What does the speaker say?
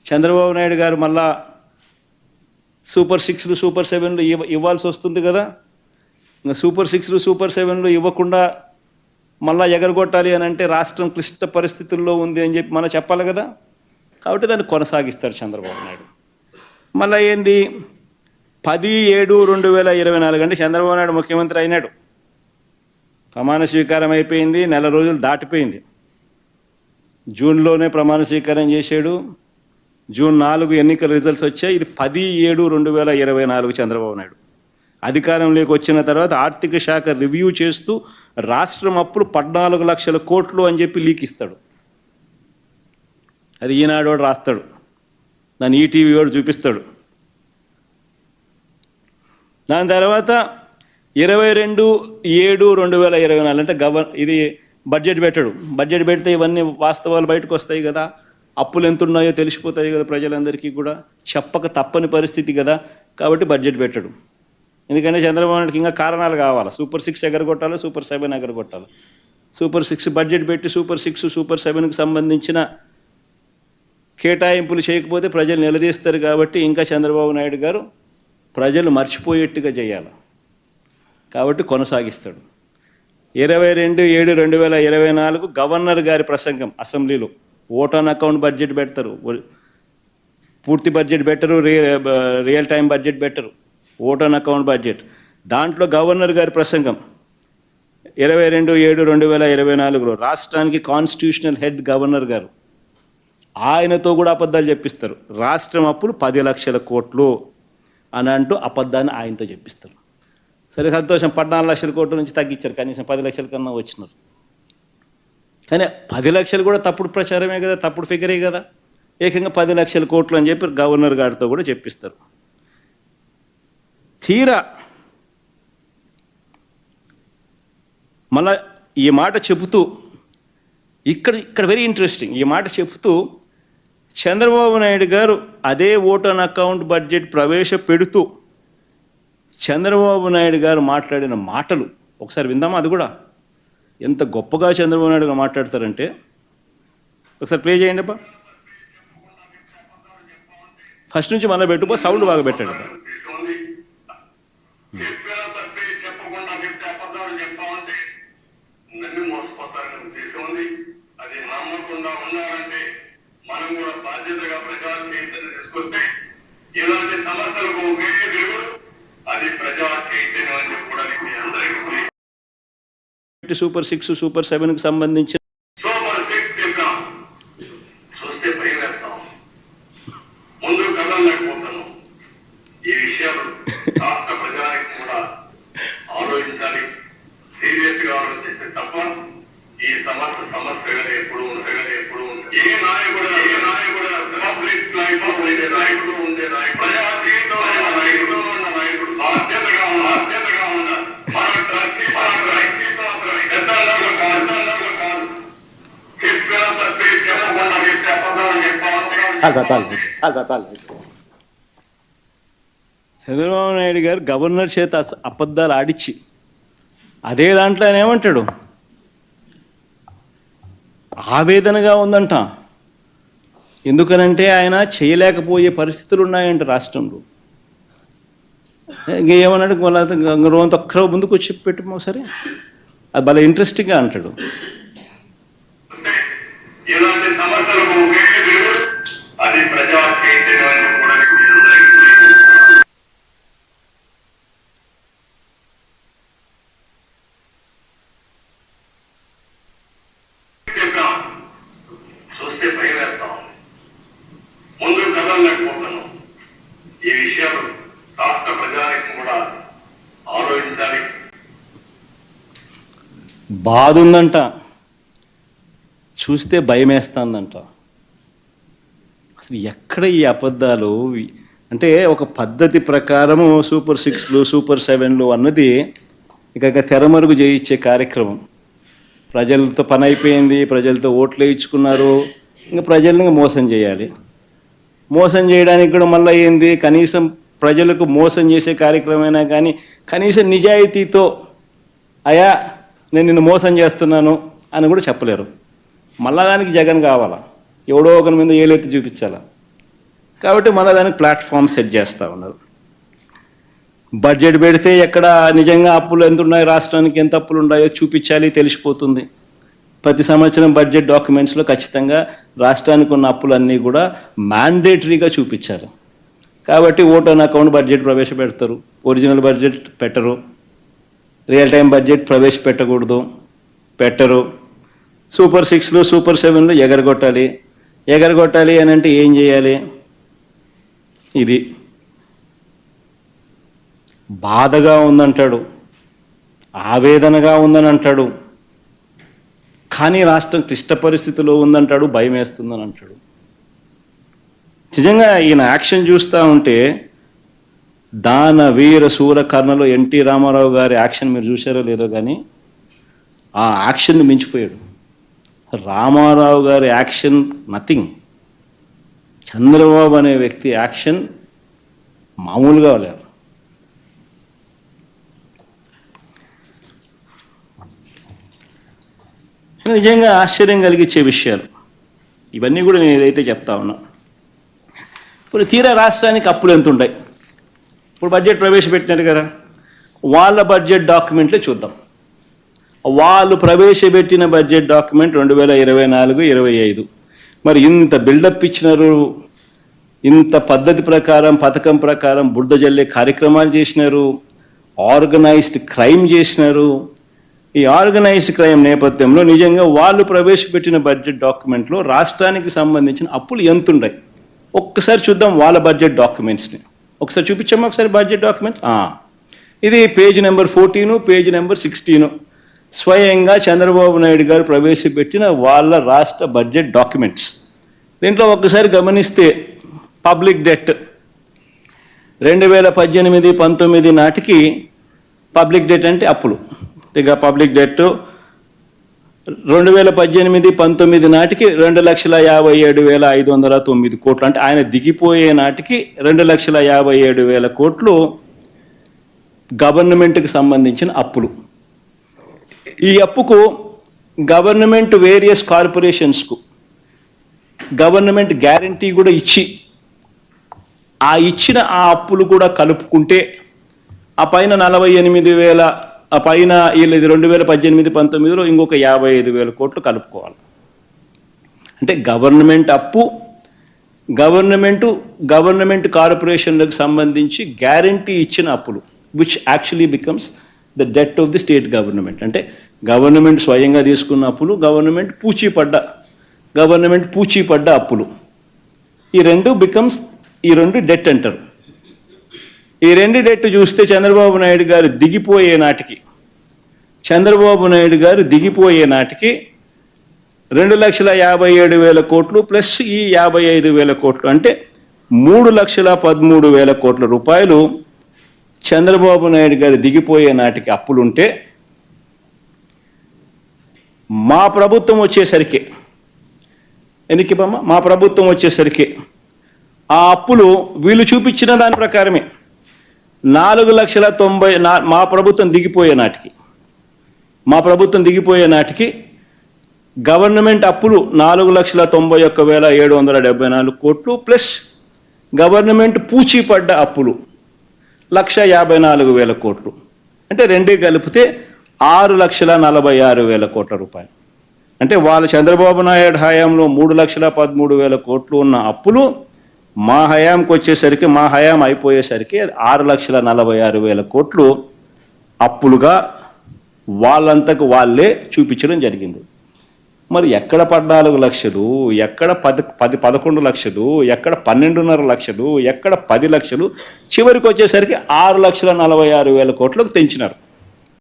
చంద్రబాబు నాయుడు గారు మళ్ళా super 6లు super 7లు ఇవ్వాల్సి వస్తుంది కదా. ఇంకా సూపర్ 6లు సూపర్ 7లు ఇవ్వకుండా మళ్ళా ఎగరగొట్టాలి అని అంటే రాష్ట్రం క్లిష్ట పరిస్థితుల్లో ఉంది అని చెప్పి మనం చెప్పాలి కదా. కాబట్టి దాన్ని కొనసాగిస్తాడు చంద్రబాబు నాయుడు. మళ్ళీ ఏంది 10/7/2024 అంటే చంద్రబాబు నాయుడు ముఖ్యమంత్రి అయినాడు, ప్రమాణ స్వీకారం అయిపోయింది, నెల రోజులు దాటిపోయింది. జూన్లోనే ప్రమాణ స్వీకారం చేశాడు, జూన్ 4 ఎన్నికల రిజల్ట్స్ వచ్చాయి. ఇది 10/7/2024 చంద్రబాబు నాయుడు అధికారంలోకి వచ్చిన తర్వాత ఆర్థిక శాఖ రివ్యూ చేస్తూ రాష్ట్రం అప్పులు 14 లక్షల కోట్లు అని చెప్పి లీక్ ఇస్తాడు. అది ఈనాడు వాడు రాస్తాడు, దాన్ని ఈటీవీ వాడు చూపిస్తాడు. దాని తర్వాత 22/7/2024 అంటే ఇది బడ్జెట్ పెట్టాడు. బడ్జెట్ పెడితే ఇవన్నీ వాస్తవాలు బయటకు వస్తాయి కదా, అప్పులు ఎంత ఉన్నాయో తెలిసిపోతాయి కదా ప్రజలందరికీ కూడా, చెప్పక తప్పని పరిస్థితి కదా. కాబట్టి బడ్జెట్ పెట్టాడు. ఎందుకంటే చంద్రబాబు నాయుడుకి ఇంకా కారణాలు కావాలి. సూపర్ 6 ఎగరగొట్టాలి, సూపర్ 7 ఎగరగొట్టాలి. సూపర్ 6 బడ్జెట్ పెట్టి సూపర్ 6 సూపర్ 7కి సంబంధించిన కేటాయింపులు చేయకపోతే ప్రజలు నిలదీస్తారు. కాబట్టి ఇంకా చంద్రబాబు నాయుడు గారు ప్రజలు మర్చిపోయేట్టుగా చేయాలి, కాబట్టి కొనసాగిస్తాడు. 22/7/2024 గవర్నర్ గారి ప్రసంగం అసెంబ్లీలో. ఓట్ ఆన్ అకౌంట్ బడ్జెట్ పెడతారు, పూర్తి బడ్జెట్ పెట్టరు, రియల్ టైం బడ్జెట్ పెట్టరు, ఓట్ ఆన్ అకౌంట్ బడ్జెట్. దాంట్లో గవర్నర్ గారి ప్రసంగం 22/7/2024 రాష్ట్రానికి కాన్స్టిట్యూషనల్ హెడ్ గవర్నర్ గారు, ఆయనతో కూడా అబద్ధాలు చెప్పిస్తారు. రాష్ట్రం అప్పులు 10 లక్షల కోట్లు అని అంటూ అబద్ధాన్ని ఆయనతో చెప్పిస్తారు. సరే సంతోషం, 14 లక్షల కోట్ల నుంచి తగ్గించారు, కనీసం 10 లక్షల కన్నా వచ్చినారు. కానీ 10 లక్షలు కూడా తప్పుడు ప్రచారమే కదా, తప్పుడు ఫిగరే కదా. ఏకంగా 10 లక్షల కోట్లు అని చెప్పి గవర్నర్ గారితో కూడా చెప్పిస్తారు. తీరా మళ్ళా ఈ మాట చెబుతూ ఇక్కడ వెరీ ఇంట్రెస్టింగ్, ఈ మాట చెబుతూ చంద్రబాబు నాయుడు గారు అదే ఓట్ ఆన్ అకౌంట్ బడ్జెట్ ప్రవేశపెడుతూ చంద్రబాబు నాయుడు గారు మాట్లాడిన మాటలు ఒకసారి విందామా. అది కూడా ఎంత గొప్పగా చంద్రబాబు నాయుడు గారు మాట్లాడతారంటే ఒకసారి ప్లే చేయండి అబ్బా. ఫస్ట్ నుంచి మళ్ళీ పెట్టుకో, సౌండ్ బాగా పెట్టండి. మనం కూడా బాధ్యతగా ప్రజా చైతన్యం తీసుకొస్తే ఇలాంటి సమస్యలకు ఒకే దేవుడు, అది ప్రజా చైతన్యం అని కూడా అందరికీ. సూపర్ 6 సూపర్ 7కి సంబంధించిన సూపర్ 6 చెప్పాం, చూస్తే భయం వేస్తాం, ముందు కదలలేకపోతాను. ఈ విషయాలు రాష్ట్ర ప్రజానికి కూడా ఆలోచించాలి, సీరియస్ గా ఆలోచిస్తే తప్ప ఈ సమస్యగా ఎప్పుడు ఉంటగానే ఎప్పుడు ఏ నాయకుడు పబ్లిక్ లైఫ్ ఉండే నాయకుడు ప్రజా జీవితంలో నాయకుడు ఉన్న నాయకుడు బాధ్యతగా ఉండాలి. మన ట్రస్టీ పెద్దలకు కాదు, చెప్పిన తప్పే చెప్పకుండా చెప్తే అబద్ధాలు చెప్పాలి. చంద్రబాబు నాయుడు గారు గవర్నర్ చేత అబద్ధాలు ఆడిచ్చి అదే దాంట్లో ఆయన ఏమంటాడు, ఆవేదనగా ఉందంట. ఎందుకనంటే ఆయన చేయలేకపోయే పరిస్థితులు ఉన్నాయంట రాష్ట్రంలో. ఇంకేమన్నాడు, వాళ్ళ రోజంత ఒక్కరో ముందుకు వచ్చి పెట్టు సరే, అది భలే ఇంట్రెస్టింగ్గా అంటాడు. ఇలాంటి సమస్యలకు అది ప్రజా చైతన్యాన్ని కూడా చూస్తే భయం వేస్తాం, ముందు కదలలేకపోతాను. ఈ విషయాలు రాష్ట్ర ప్రజానికి కూడా ఆలోచించాలి. బాధ ఉందంట, చూస్తే భయం వేస్తుందంట. అసలు ఎక్కడ ఈ అబద్ధాలు అంటే ఒక పద్ధతి ప్రకారము సూపర్ 6లు సూపర్ 7లు అన్నది ఇక తెరమరుగు చేయించే కార్యక్రమం. ప్రజలతో పని అయిపోయింది, ప్రజలతో ఓట్లు వేయించుకున్నారు, ఇంకా ప్రజల్ని మోసం చేయాలి. మోసం చేయడానికి కూడా మళ్ళీ ఏంది, కనీసం ప్రజలకు మోసం చేసే కార్యక్రమమైనా కానీ కనీసం నిజాయితీతో అయా నేను నిన్ను మోసం చేస్తున్నాను అని కూడా చెప్పలేరు. మళ్ళా దానికి జగన్ కావాలా, ఎవడో ఒకరి మీద ఏలెత్తి చూపించాలా. కాబట్టి మన దానికి ప్లాట్ఫామ్ సెట్ చేస్తూ ఉన్నారు. బడ్జెట్ పెడితే ఎక్కడ నిజంగా అప్పులు ఎంత ఉన్నాయి, రాష్ట్రానికి ఎంత అప్పులు ఉన్నాయో చూపించాలి, తెలిసిపోతుంది. ప్రతి సంవత్సరం బడ్జెట్ డాక్యుమెంట్స్లో ఖచ్చితంగా రాష్ట్రానికి ఉన్న అప్పులన్నీ కూడా మ్యాండేటరీగా చూపించాలి. కాబట్టి ఓట్ ఆన్ అకౌంట్ బడ్జెట్ ప్రవేశపెడతారు, ఒరిజినల్ బడ్జెట్ పెట్టరు, రియల్ టైం బడ్జెట్ ప్రవేశపెట్టకూడదు, పెట్టరు. సూపర్ 6లో సూపర్ 7లో ఎగరగొట్టాలి అని అంటే ఏం చేయాలి? ఇది బాధగా ఉందంటాడు, ఆవేదనగా ఉందని అంటాడు, కానీ రాష్ట్రం క్లిష్ట పరిస్థితిలో ఉందంటాడు, భయం వేస్తుందని అంటాడు. నిజంగా ఈయన యాక్షన్ చూస్తూ ఉంటే దాన వీర శూర కర్ణలో ఎన్టీ రామారావు గారి యాక్షన్ మీరు చూశారో లేదో కానీ ఆ యాక్షన్ని మించిపోయాడు. రామారావు గారి యాక్షన్ నథింగ్. చంద్రబాబు అనే వ్యక్తి యాక్షన్ మామూలుగా లేదు. నిజంగా ఆశ్చర్యం కలిగించే విషయాలు ఇవన్నీ కూడా నేను ఏదైతే చెప్తా ఉన్నా. ఇప్పుడు తీరా రాష్ట్రానికి అప్పులు ఎంత ఉంటాయి? ఇప్పుడు బడ్జెట్ ప్రవేశపెట్టినారు కదా, వాళ్ళ బడ్జెట్ డాక్యుమెంట్లే చూద్దాం. వాళ్ళు ప్రవేశపెట్టిన బడ్జెట్ డాక్యుమెంట్ 2024-25. మరి ఇంత బిల్డప్ ఇచ్చినారు, ఇంత పద్ధతి ప్రకారం పథకం ప్రకారం బురద జల్లే కార్యక్రమాలు చేసినారు, ఆర్గనైజ్డ్ క్రైమ్ చేసినారు. ఈ ఆర్గనైజ్డ్ క్రైమ్ నేపథ్యంలో నిజంగా వాళ్ళు ప్రవేశపెట్టిన బడ్జెట్ డాక్యుమెంట్లో రాష్ట్రానికి సంబంధించిన అప్పులు ఎంత ఉన్నాయి ఒక్కసారి చూద్దాం. వాళ్ళ బడ్జెట్ డాక్యుమెంట్స్ని ఒకసారి చూపించాము. ఒకసారి బడ్జెట్ డాక్యుమెంట్ ఇది పేజ్ నెంబర్ 14, పేజ్ నెంబర్ 16 స్వయంగా చంద్రబాబు నాయుడు గారు ప్రవేశపెట్టిన వాళ్ళ రాష్ట్ర బడ్జెట్ డాక్యుమెంట్స్. దీంట్లో ఒక్కసారి గమనిస్తే పబ్లిక్ డెట్ 2018-19 నాటికి పబ్లిక్ డెట్ అంటే అప్పులు. ఇక పబ్లిక్ డెట్ 2018-19 నాటికి 2,57,509 కోట్లు. అంటే ఆయన దిగిపోయే నాటికి 2,57,000 కోట్లు గవర్నమెంట్కి సంబంధించిన అప్పులు. ఈ అప్పుకు గవర్నమెంట్ వేరియస్ కార్పొరేషన్స్కు గవర్నమెంట్ గ్యారంటీ కూడా ఇచ్చి ఇచ్చిన ఆ అప్పులు కూడా కలుపుకుంటే ఆ పైన 48,000, ఆ పైన వీళ్ళు 2018-19లో ఇంకొక 55,000 కోట్లు కలుపుకోవాలి. అంటే గవర్నమెంట్ అప్పు, గవర్నమెంట్ కార్పొరేషన్లకు సంబంధించి గ్యారంటీ ఇచ్చిన అప్పులు, which actually becomes the det of the state government. అంటే గవర్నమెంట్ స్వయంగా తీసుకున్న అప్పులు, గవర్నమెంట్ పూచీపడ్డ అప్పులు, ఈ రెండు డెట్ అంటారు. ఈ రెండు డెట్ చూస్తే చంద్రబాబు నాయుడు గారు దిగిపోయే నాటికి 2,57,000 కోట్లు ప్లస్ ఈ 55,000 కోట్లు అంటే 3,13,000 కోట్ల రూపాయలు చంద్రబాబు నాయుడు గారు దిగిపోయే నాటికి అప్పులుంటే, మా ప్రభుత్వం వచ్చేసరికి ఆ అప్పులు వీళ్ళు చూపించిన దాని ప్రకారమే 4,90,000 మా ప్రభుత్వం దిగిపోయే నాటికి గవర్నమెంట్ అప్పులు 4,91,774 కోట్లు ప్లస్ గవర్నమెంట్ పూచీపడ్డ అప్పులు 1,54,000 కోట్లు. అంటే రెండే కలిపితే 6,46,000 కోట్ల రూపాయలు. అంటే వాళ్ళ చంద్రబాబు నాయుడు హయాంలో 3,13,000 కోట్లు ఉన్న అప్పులు మా హయాంకి వచ్చేసరికి, మా హయాం అయిపోయేసరికి 6,46,000 కోట్లు అప్పులుగా వాళ్ళంతకు వాళ్ళే చూపించడం జరిగింది. మరి ఎక్కడ 14 లక్షలు, ఎక్కడ 11 లక్షలు, ఎక్కడ 12.5 లక్షలు, ఎక్కడ 10 లక్షలు, చివరికి వచ్చేసరికి 6,46,000 కోట్లకు తెంచినారు.